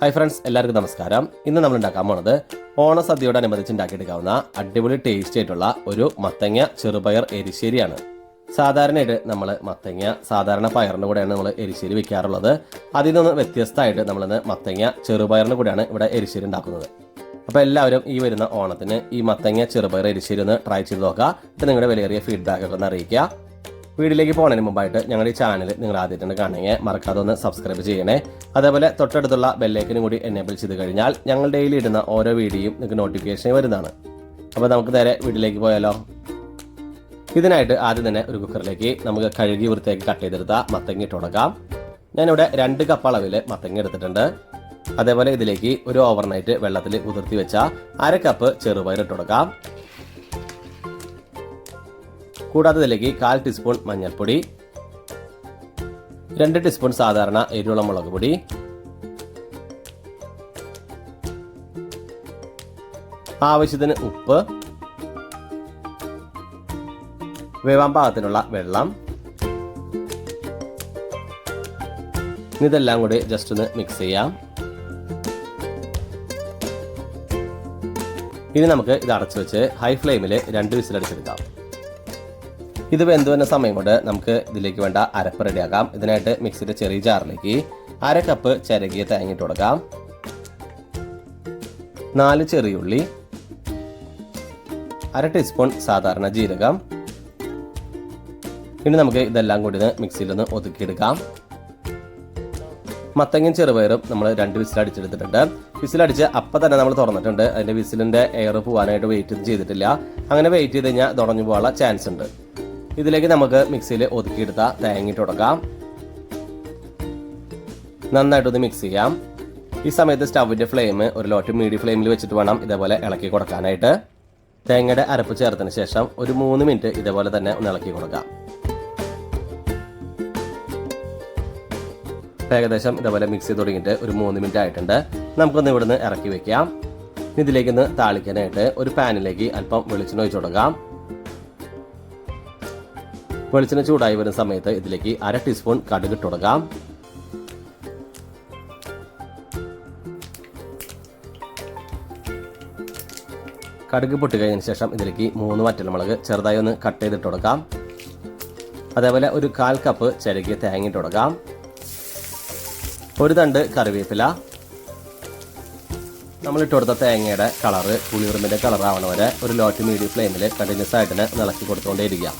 Hi friends, എല്ലാവർക്കും നമസ്കാരം. ഇന്ന് നമ്മൾ ഉണ്ടാക്കാൻ പോണത് ഓണസദ്യയോടനുബന്ധിച്ച് ഉണ്ടാക്കിയെടുക്കാവുന്ന അടിപൊളി ടേസ്റ്റി ആയിട്ടുള്ള ഒരു മത്തങ്ങ ചെറുപയർ എരിശ്ശേരിയാണ്. സാധാരണയായിട്ട് നമ്മൾ മത്തങ്ങ സാധാരണ പയറിൻ്റെ കൂടെയാണ് നമ്മൾ എരിശ്ശേരി വെക്കാറുള്ളത്. അതിൽ നിന്ന് വ്യത്യസ്തമായിട്ട് നമ്മളിന്ന് മത്തങ്ങ ചെറുപയറിൻ്റെ കൂടെയാണ് ഇവിടെ എരിശ്ശേരി ഉണ്ടാക്കുന്നത്. അപ്പോൾ എല്ലാവരും ഈ വരുന്ന ഓണത്തിന് ഈ മത്തങ്ങ ചെറുപയർ എരിശ്ശേരി ഒന്ന് ട്രൈ ചെയ്ത് നോക്കുക. എന്നിട്ട് നിങ്ങളുടെ വിലയേറിയ ഫീഡ്ബാക്ക് ഒക്കെ ഒന്ന് അറിയിക്കുക. വീഡിയോയിലേക്ക് പോകുന്നതിന് മുമ്പായിട്ട് ഞങ്ങളുടെ ഈ ചാനൽ നിങ്ങൾ ആദ്യമായിട്ടാണ് കാണുകയെങ്കിൽ മറക്കാതെ ഒന്ന് സബ്സ്ക്രൈബ് ചെയ്യണേ. അതേപോലെ തൊട്ടടുത്തുള്ള ബെല്ലൈക്കനും കൂടി എനേബിൾ ചെയ്ത് കഴിഞ്ഞാൽ ഞങ്ങൾ ഡെയിലി ഇടുന്ന ഓരോ വീഡിയോയും നിങ്ങൾക്ക് നോട്ടിഫിക്കേഷൻ വരുന്നതാണ്. അപ്പോൾ നമുക്ക് നേരെ വീഡിയോയിലേക്ക് പോയാലോ. ഇതിനായിട്ട് ആദ്യം തന്നെ ഒരു കുക്കറിലേക്ക് നമുക്ക് കഴുകി വൃത്തിയാക്കി കട്ട് ചെയ്തെടുത്ത മത്തങ്ങ ഇട്ട് കൊടുക്കാം. ഞാനിവിടെ 2 കപ്പ് അളവിൽ മത്തങ്ങ എടുത്തിട്ടുണ്ട്. അതേപോലെ ഇതിലേക്ക് ഒരു ഓവർനൈറ്റ് വെള്ളത്തിൽ കുതിർത്തി വെച്ച 1/2 കപ്പ് ചെറുപയർ ഇട്ട് കൊടുക്കാം. കൂടാതെ ഇതിലേക്ക് 1/4 ടീസ്പൂൺ മഞ്ഞൾപ്പൊടി, 2 ടീസ്പൂൺ സാധാരണ എരിവുള്ള മുളക് പൊടി, ആവശ്യത്തിന് ഉപ്പ്, വേവാൻ പാകത്തിനുള്ള വെള്ളം. ഇതെല്ലാം കൂടി ജസ്റ്റ് ഒന്ന് മിക്സ് ചെയ്യാം. ഇനി നമുക്ക് ഇത് അടച്ചു വെച്ച് ഹൈ ഫ്ലെയിമിൽ 2 വിസിലടിച്ചെടുക്കാം. ഇത് വെന്ത് വന്ന സമയം കൊണ്ട് നമുക്ക് ഇതിലേക്ക് വേണ്ട അരപ്പ് റെഡിയാക്കാം. ഇതിനായിട്ട് മിക്സിയുടെ ചെറിയ ജാറിലേക്ക് 1/2 കപ്പ് ചിരകിയ തേങ്ങ ഇട്ട് കൊടുക്കാം, 4 ചെറിയുള്ളി, 1/2 ടീസ്പൂൺ സാധാരണ ജീരകം. ഇനി നമുക്ക് ഇതെല്ലാം കൂടി മിക്സിയിലൊന്ന് ഒതുക്കിയെടുക്കാം. മത്തങ്ങയും ചെറുപയറും നമ്മൾ 2 വിസിൽ അടിച്ചെടുത്തിട്ടുണ്ട്. വിസിലടിച്ച് അപ്പം തന്നെ നമ്മൾ തുറന്നിട്ടുണ്ട്. അതിൻ്റെ വിസിലിൻ്റെ എയർ പോകാനായിട്ട് വെയിറ്റ് ചെയ്തിട്ടില്ല. അങ്ങനെ വെയിറ്റ് ചെയ്ത് കഴിഞ്ഞാൽ തുറഞ്ഞു പോകാനുള്ള ചാൻസ് ഉണ്ട്. ഇതിലേക്ക് നമുക്ക് മിക്സിയിൽ ഒതുക്കിയെടുത്ത തേങ്ങ ഇട്ട് കൊടുക്കാം. നന്നായിട്ടൊന്ന് മിക്സ് ചെയ്യാം. ഈ സമയത്ത് സ്റ്റവിൻ്റെ ഫ്ലെയിം ഒരു ലോ ടു മീഡിയം ഫ്ലെയിമിൽ വെച്ചിട്ട് വേണം ഇതേപോലെ ഇളക്കി കൊടുക്കാനായിട്ട്. തേങ്ങയുടെ അരപ്പ് ചേർത്തതിന് ശേഷം ഒരു 3 മിനിറ്റ് ഇതേപോലെ തന്നെ ഒന്ന് ഇളക്കി കൊടുക്കാം. ഏകദേശം ഇതേപോലെ മിക്സ് ചെയ്ത് തുടങ്ങിയിട്ട് ഒരു 3 മിനിറ്റ് ആയിട്ടുണ്ട്. നമുക്കൊന്ന് ഇവിടുന്ന് ഇറക്കി വെക്കാം. ഇതിലേക്കൊന്ന് താളിക്കാനായിട്ട് ഒരു പാനിലേക്ക് അല്പം വെളിച്ചെണ്ണ ഒഴിച്ചു കൊടുക്കാം. വെളിച്ചെണ്ണ ചൂടായി വരുന്ന സമയത്ത് ഇതിലേക്ക് 1/2 ടീസ്പൂൺ കടുക് ഇട്ട് കൊടുക്കാം. കടുക് പൊട്ടി കഴിഞ്ഞതിന് ശേഷം ഇതിലേക്ക് 3 വറ്റൽമുളക് ചെറുതായി ഒന്ന് കട്ട് ചെയ്തിട്ട് കൊടുക്കാം. അതേപോലെ ഒരു 1/4 കപ്പ് ചിരകിയ തേങ്ങ ഇട്ട് കൊടുക്കാം. ഒരു തണ്ട് കറിവേപ്പില. നമ്മളിട്ട് കൊടുത്ത തേങ്ങയുടെ കളറ് പുളിയുറുമ്പിൻ്റെ കളർ ആവണ വരെ ഒരു ലോ ടു മീഡിയം ഫ്ലെയിമിൽ കണ്ടിന്യൂസ് ആയിട്ട് ഇളക്കി കൊടുത്തുകൊണ്ടേയിരിക്കാം.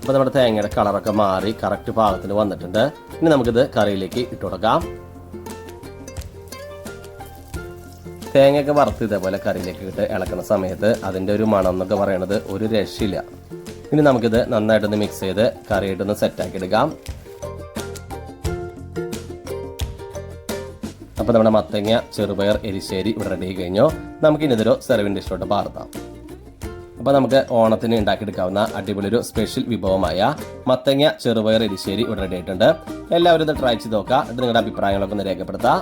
അപ്പോൾ നമ്മുടെ തേങ്ങയുടെ കളറൊക്കെ മാറി കറക്റ്റ് പാകത്തിന് വന്നിട്ടുണ്ട്. ഇനി നമുക്കിത് കറിയിലേക്ക് ഇട്ട് കൊടുക്കാം. തേങ്ങയൊക്കെ വറുത്ത് ഇതേപോലെ കറിയിലേക്ക് ഇട്ട് ഇളക്കുന്ന സമയത്ത് അതിൻ്റെ ഒരു മണം എന്നൊക്കെ പറയണത് ഒരു രക്ഷയില്ല. ഇനി നമുക്കിത് നന്നായിട്ടൊന്ന് മിക്സ് ചെയ്ത് കറിയിട്ടൊന്ന് സെറ്റാക്കി എടുക്കാം. അപ്പോൾ നമ്മുടെ മത്തങ്ങ ചെറുപയർ എരിശ്ശേരി ഇവിടെ റെഡി ആയി കഴിഞ്ഞു. നമുക്കിനി ഇതൊരു സെർവിങ് ഡിഷിലോട്ട് പാർത്താം. അപ്പോൾ നമുക്ക് ഓണത്തിന് ഉണ്ടാക്കിയെടുക്കാവുന്ന അടിപൊളി ഒരു സ്പെഷ്യൽ വിഭവമായ മത്തങ്ങ ചെറുപയർ എരിശ്ശേരി ഇവിടെ റെഡി ആയിട്ടുണ്ട്. എല്ലാവരും ഇത് ട്രൈ ചെയ്ത് നോക്കുക. ഇത് നിങ്ങളുടെ അഭിപ്രായങ്ങളൊക്കെ ഒന്ന് രേഖപ്പെടുത്താം.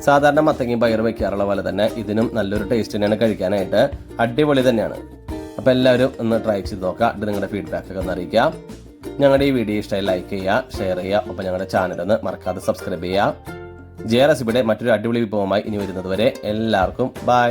സാധാരണ മത്തങ്ങയും പയർ വയ്ക്കാറുള്ള പോലെ തന്നെ ഇതിനും നല്ലൊരു ടേസ്റ്റ് തന്നെയാണ് കഴിക്കാനായിട്ട്. അടിപൊളി തന്നെയാണ്. അപ്പോൾ എല്ലാവരും ഒന്ന് ട്രൈ ചെയ്ത് നോക്കുക. ഇത് നിങ്ങളുടെ ഫീഡ്ബാക്ക് ഒക്കെ ഒന്ന് അറിയിക്കാം. ഞങ്ങളുടെ ഈ വീഡിയോ ഇഷ്ടമായി ലൈക്ക് ചെയ്യുക, ഷെയർ ചെയ്യുക. അപ്പോൾ ഞങ്ങളുടെ ചാനലൊന്ന് മറക്കാതെ സബ്സ്ക്രൈബ് ചെയ്യുക. ജെ റെസിപ്പിയുടെ മറ്റൊരു അടിപൊളി വിഭവമായി ഇനി വരുന്നത് വരെ എല്ലാവർക്കും ബൈ.